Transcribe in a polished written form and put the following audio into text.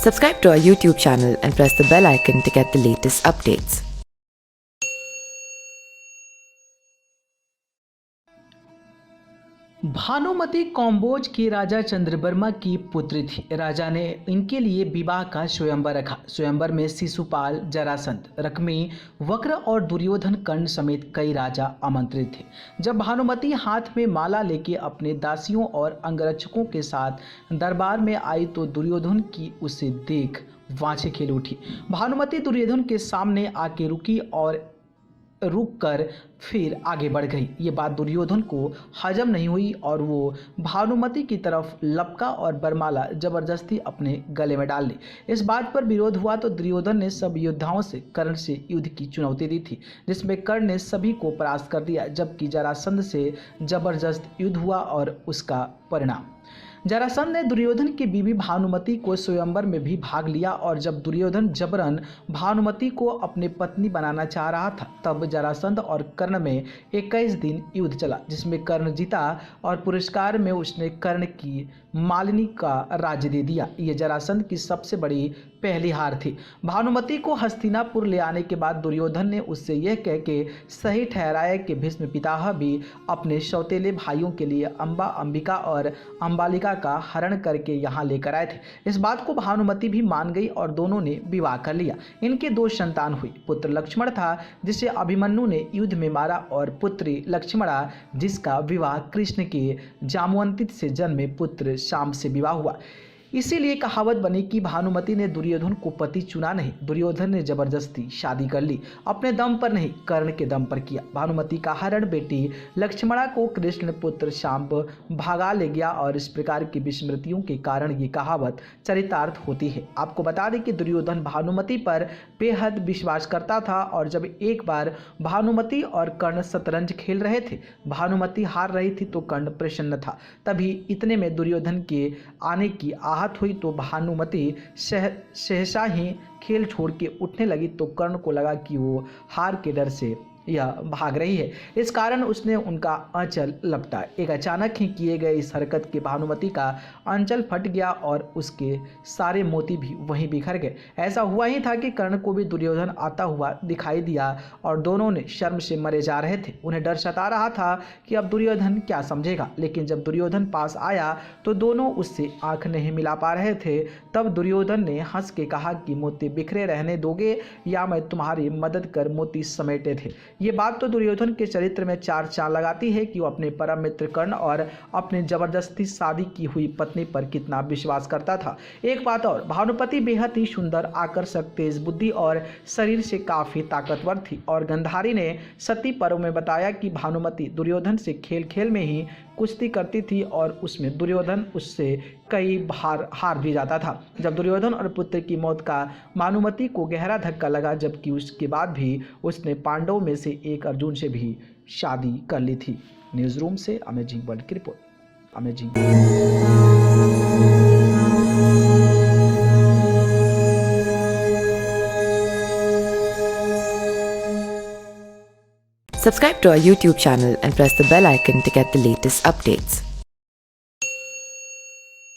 Subscribe to our YouTube channel and press the bell icon to get the latest updates. Bhanumati Kamboj की राजा चंद्रवर्मा की पुत्री थी। राजा ने इनके लिए विवाह का स्वयंवर रखा। स्वयंवर में शिशुपाल, जरासंध, रश्मि, वक्र और दुर्योधन, कर्ण समेत कई राजा आमंत्रित थे। जब भानुमति हाथ में माला लेके अपने दासियों और अंगरक्षकों के साथ दरबार में आई तो दुर्योधन की उसे देख वांछे खेल उठी। भानुमति दुर्योधन के सामने आके रुकी और रुक कर फिर आगे बढ़ गई। ये बात दुर्योधन को हजम नहीं हुई और वो भानुमति की तरफ लपका और बरमाला जबरदस्ती अपने गले में डाल ली। इस बात पर विरोध हुआ तो दुर्योधन ने सब योद्धाओं से कर्ण से युद्ध की चुनौती दी थी, जिसमें कर्ण ने सभी को परास्त कर दिया, जबकि जरासंध से जबरदस्त युद्ध हुआ और उसका परिणाम जरासंध ने दुर्योधन की बीवी भानुमति को स्वयंवर में भी भाग लिया और जब दुर्योधन जबरन भानुमति को अपनी पत्नी बनाना चाह रहा था तब जरासंध और कर्ण में 21 दिन युद्ध चला, जिसमें कर्ण जीता और पुरस्कार में उसने कर्ण की मालिनी का राज्य दे दिया। ये जरासंध की सबसे बड़ी पहली हार थी। भानुमति को हस्तिनापुर ले आने के बाद दुर्योधन ने उससे यह कह के सही ठहराया कि भीष्म पितामह भी अपने सौतेले भाइयों के लिए अंबा, अंबिका और अंबालिका का हरण करके यहाँ लेकर आए थे। इस बात को भानुमति भी मान गई और दोनों ने विवाह कर लिया। इनके 2 संतान हुई। पुत्र लक्ष्मण था जिसे अभिमन्यु ने युद्ध में मारा और पुत्री लक्ष्मणा जिसका विवाह कृष्ण के जामवंती से जन्मे पुत्र शाम से विवाह हुआ। इसीलिए कहावत बनी कि भानुमति ने दुर्योधन को पति चुना नहीं, दुर्योधन ने जबरदस्ती शादी कर ली, अपने दम पर नहीं कर्ण के दम पर किया। भानुमति का हरण बेटी लक्ष्मणा को कृष्ण पुत्र शाम भागा ले गया और इस प्रकार की विस्मृतियों के कारण ये कहावत चरितार्थ होती है। आपको बता दें कि दुर्योधन भानुमति पर बेहद विश्वास करता था और जब एक बार भानुमति और कर्ण शतरंज खेल रहे थे, भानुमति हार रही थी तो कर्ण प्रसन्न था। तभी इतने में दुर्योधन के आने की हुई तो भानुमति सहसा ही खेल छोड़ के उठने लगी तो कर्ण को लगा कि वो हार के डर से यह भाग रही है, इस कारण उसने उनका आंचल लपटा। एक अचानक ही किए गए इस हरकत के भानुमति का आंचल फट गया और उसके सारे मोती भी वहीं बिखर गए। ऐसा हुआ ही था कि कर्ण को भी दुर्योधन आता हुआ दिखाई दिया और दोनों ने शर्म से मरे जा रहे थे। उन्हें डर सता रहा था कि अब दुर्योधन क्या समझेगा, लेकिन जब दुर्योधन पास आया तो दोनों उससे आंख नहीं मिला पा रहे थे। तब दुर्योधन ने हंस के कहा कि मोती बिखरे रहने दोगे या मैं तुम्हारी मदद कर मोती समेटे थे। ये बात तो दुर्योधन के चरित्र में 4 चांद लगाती है कि वो अपने परम मित्र कर्ण और अपने जबरदस्ती शादी की हुई पत्नी पर कितना विश्वास करता था। एक बात और, भानुमति बेहद ही सुंदर, आकर्षक, तेज बुद्धि और शरीर से काफी ताकतवर थी और गंधारी ने सती पर्व में बताया कि भानुमति दुर्योधन से खेल खेल में ही कुश्ती करती थी और उसमें दुर्योधन उससे कई बार हार भी जाता था। जब दुर्योधन और पुत्र की मौत का भानुमति को गहरा धक्का लगा, जबकि उसके बाद भी उसने पांडवों में से एक अर्जुन से भी शादी कर ली थी। न्यूज़ रूम से अमेजिंग वर्ल्ड की report. Amazing. Subscribe to our YouTube channel and press the bell icon to get the latest updates.